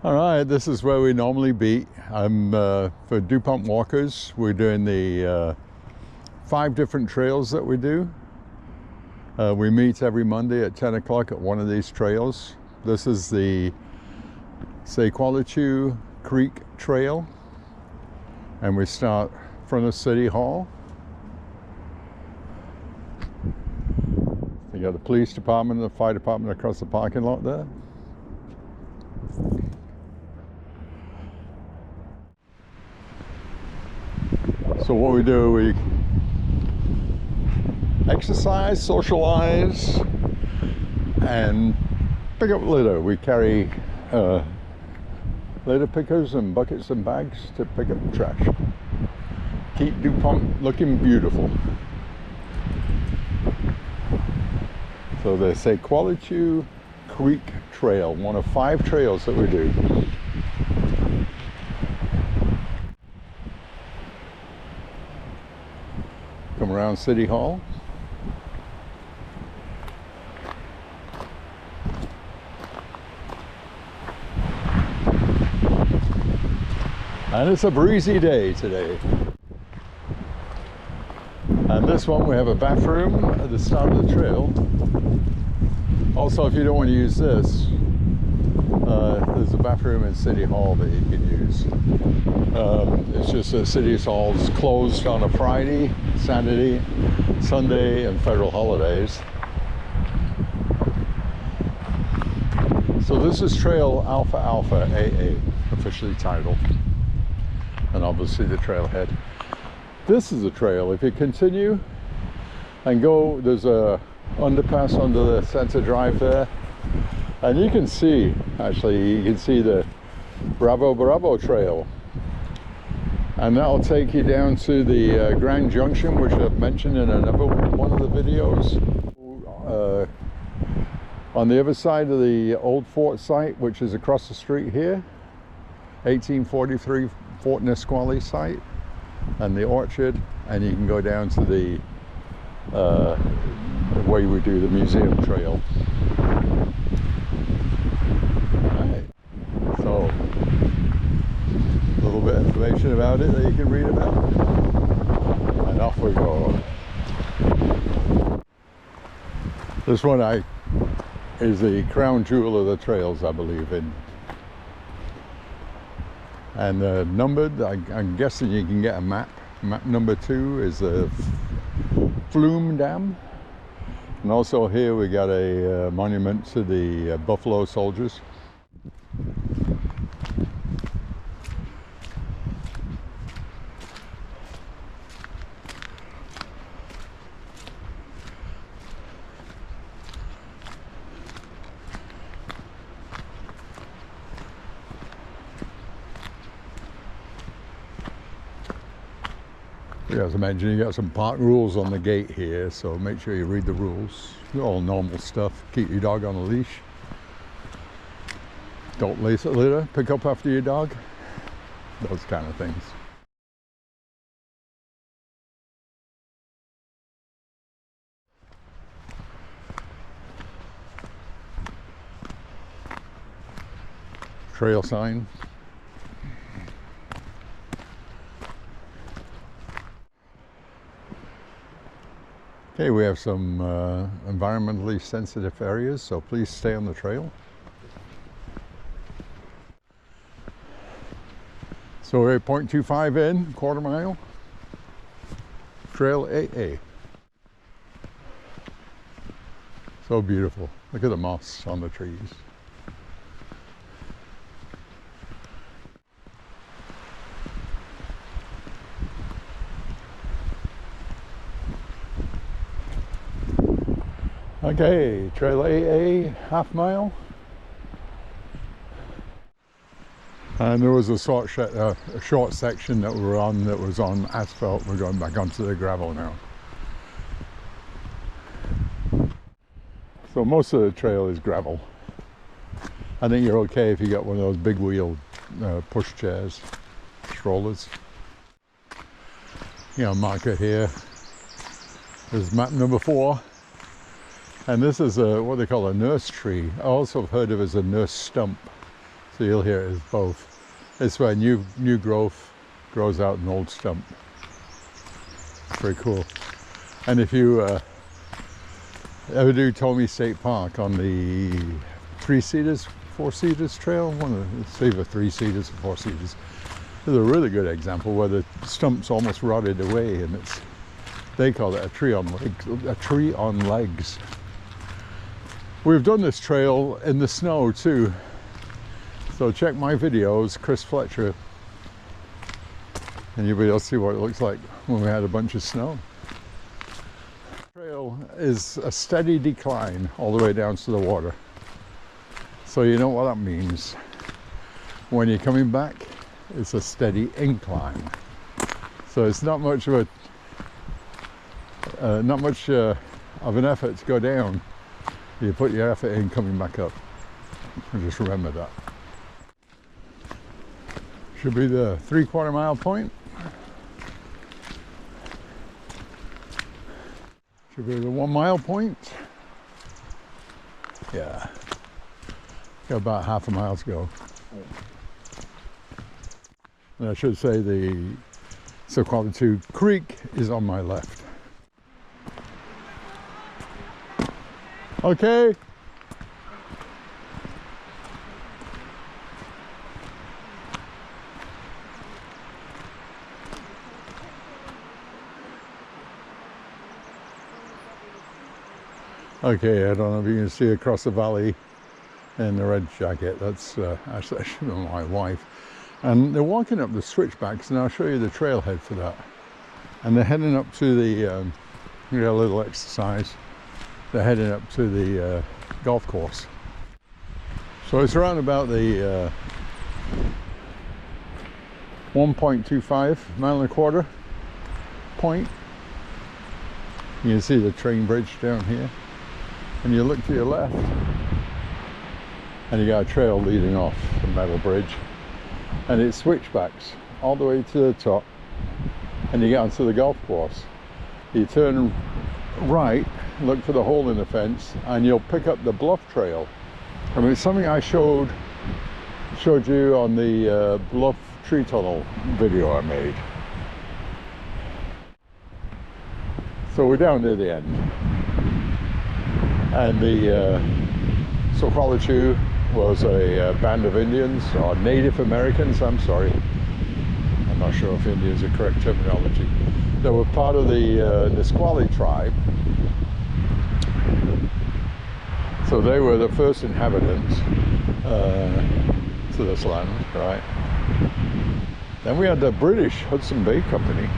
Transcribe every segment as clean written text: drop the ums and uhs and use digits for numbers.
All right, this is where we normally be. I'm for DuPont Walkers. We're doing the 5 different trails that we do. We meet every Monday at 10 o'clock at one of these trails. This is the Sequalitchew Creek Trail, and we start in front of City Hall. You got the police department and the fire department across the parking lot there. So what we do, we exercise, socialize, and pick up litter. We carry litter pickers and buckets and bags to pick up trash. Keep DuPont looking beautiful. So the Sequalitchew Creek Trail, one of 5 trails that we do. Come around City Hall. And it's a breezy day today. And this one, we have a bathroom at the start of the trail. Also, if you don't want to use this, there's a bathroom in City Hall that you can use. It's just that City Hall's closed on a Friday, Saturday, Sunday, and federal holidays. So this is Trail Alpha Alpha AA, officially titled, and obviously the trailhead. This is a trail. If you continue and go, there's a underpass under the center drive there, and you can see, actually, you can see the Bravo Bravo Trail, and that'll take you down to the Grand Junction, which I've mentioned in another one of the videos. On the other side of the old fort site, which is across the street here, 1843 Fort Nisqually site, and the orchard, and you can go down to the way we do the museum trail. Alright, so a little bit of information about it that you can read about, and off we go. This one is the crown jewel of the trails, I believe in. And numbered, I'm guessing you can get a map. Map number 2 is the Flume Dam. And also here we got a monument to the Buffalo Soldiers. Yeah, as I mentioned, you got some park rules on the gate here, so make sure you read the rules. All normal stuff. Keep your dog on a leash. Don't lace it litter. Pick up after your dog. Those kind of things. Trail sign. Okay, we have some environmentally sensitive areas, so please stay on the trail. So we're at 0.25 in, quarter mile. Trail AA. So beautiful. Look at the moss on the trees. Okay, Trail AA, half mile. And there was a short section that we were on that was on asphalt. We're going back onto the gravel now. So most of the trail is gravel. I think you're okay if you got one of those big wheel push chairs, strollers. You know, marker here. There's map number 4. And this is what they call a nurse tree. I also have heard of it as a nurse stump. So you'll hear it as both. It's where new growth grows out an old stump. Very cool. And if you ever do Tommy State Park on the 3-seaters, 4-seaters trail, it's either 3-seaters or 4-seaters, there's a really good example where the stump's almost rotted away, and they call it a tree on legs. We've done this trail in the snow too. So check my videos, Sequalitchew, and you'll be able to see what it looks like when we had a bunch of snow. The trail is a steady decline all the way down to the water. So you know what that means. When you're coming back, it's a steady incline. So it's not much of an effort to go down. You put your effort in coming back up. And just remember that. Should be the 3/4 mile point. Should be the 1 mile point. Yeah. Got about half a mile to go. And I should say the Sequalitchew Creek is on my left. Okay. Okay, I don't know if you can see across the valley in the red jacket. That's actually my wife. And they're walking up the switchbacks, and I'll show you the trailhead for that. And they're heading up to the, a little exercise. They're heading up to the golf course. So it's around about the 1.25 mile and a quarter point. You can see the train bridge down here. And you look to your left, and you got a trail leading off the metal bridge. And it switchbacks all the way to the top, and you get onto the golf course. You turn right, look for the hole in the fence, and you'll pick up the bluff trail. I mean, it's something I showed you on the bluff tree tunnel video I made. So we're down near the end, and the Sequalitchew was a band of Indians, or Native Americans, I'm sorry. I'm not sure if Indian is the correct terminology. They were part of the Nisqually tribe. So they were the first inhabitants to this land, right? Then we had the British Hudson Bay Company.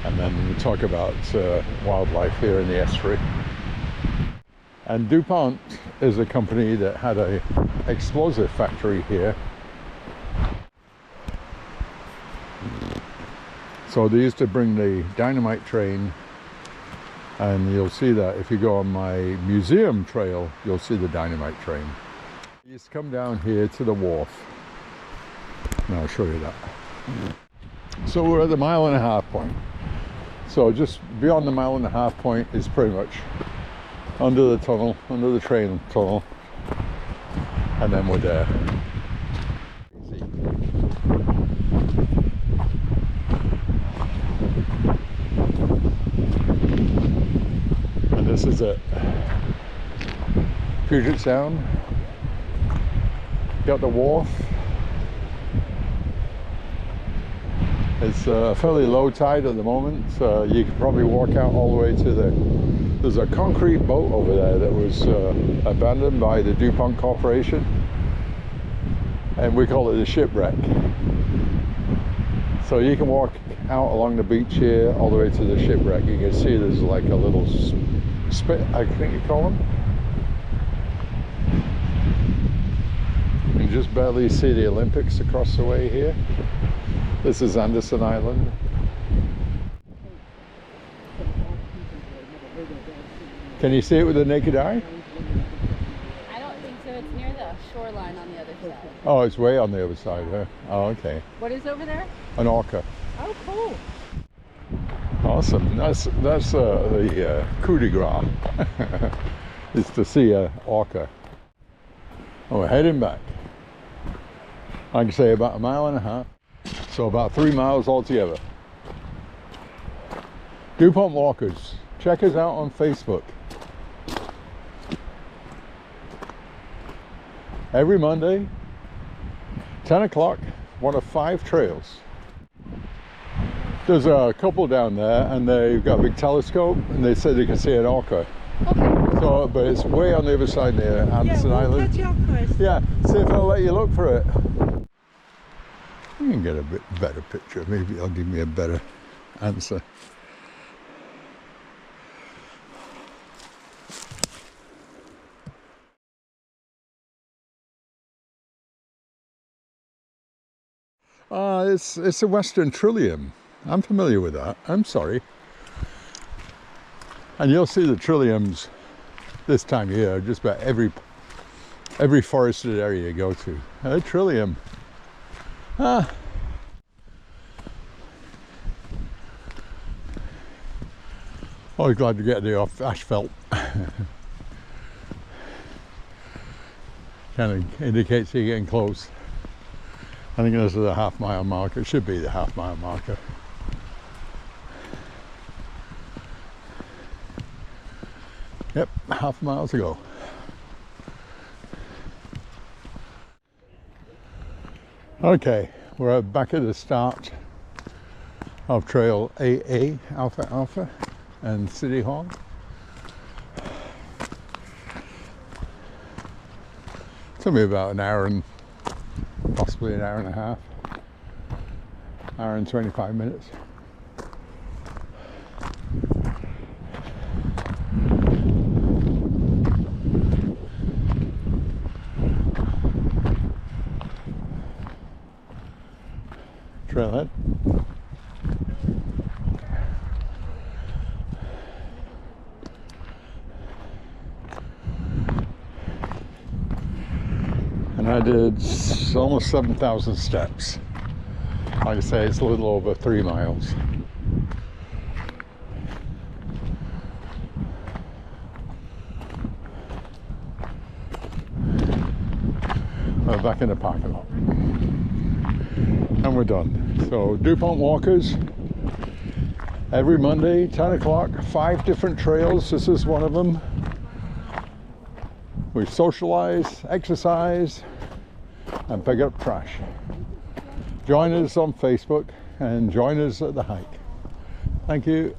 And then we talk about wildlife here in the estuary. And DuPont is a company that had an explosive factory here. So they used to bring the dynamite train, and you'll see that if you go on my museum trail, you'll see the dynamite train. You just come down here to the wharf, and I'll show you that. So we're at the 1.5 mile point. So just beyond the 1.5 mile point is pretty much under the tunnel, under the train tunnel, and then we're there. Easy. And this is it. Puget Sound. Got the wharf. It's fairly low tide at the moment, so you can probably walk out all the way to there's a concrete boat over there that was abandoned by the DuPont Corporation, and we call it the shipwreck. So you can walk out along the beach here all the way to the shipwreck. You can see there's like a little spit, I think you call them. You can just barely see the Olympics across the way here. This is Anderson Island. Can you see it with the naked eye? I don't think so. It's near the shoreline on the other side. Oh, it's way on the other side, huh? Oh, okay. What is over there? An orca. Oh, cool. Awesome. That's the coup de grace. Is to see an orca. And we're heading back. Like I say, about 1.5 miles. So about 3 miles altogether. DuPont Walkers. Check us out on Facebook. Every Monday, 10 o'clock, one of 5 trails. There's a couple down there and they've got a big telescope and they said they can see an orca. Okay. So, but it's way on the other side near Anderson Island. Yeah, see if I'll let you look for it. You can get a bit better picture. Maybe it'll give me a better answer. It's a Western Trillium. I'm familiar with that. I'm sorry. And you'll see the trilliums this time of year, just about every forested area you go to. A trillium. Always glad to get it off asphalt. Kind of indicates you're getting close. I think this is a half-mile marker. It should be the half-mile marker. Yep, half a mile to go. Okay, we're back at the start of Trail AA, Alpha Alpha, and City Hall. It's going to be about an hour and possibly an hour and a half, hour and 25 minutes. Trailhead. And I did almost 7,000 steps. Like I say, it's a little over 3 miles. We're back in the parking lot. And we're done. So DuPont Walkers, every Monday, 10 o'clock, 5 different trails. This is one of them. We socialize, exercise, and pick up trash. Join us on Facebook and join us at the hike. Thank you.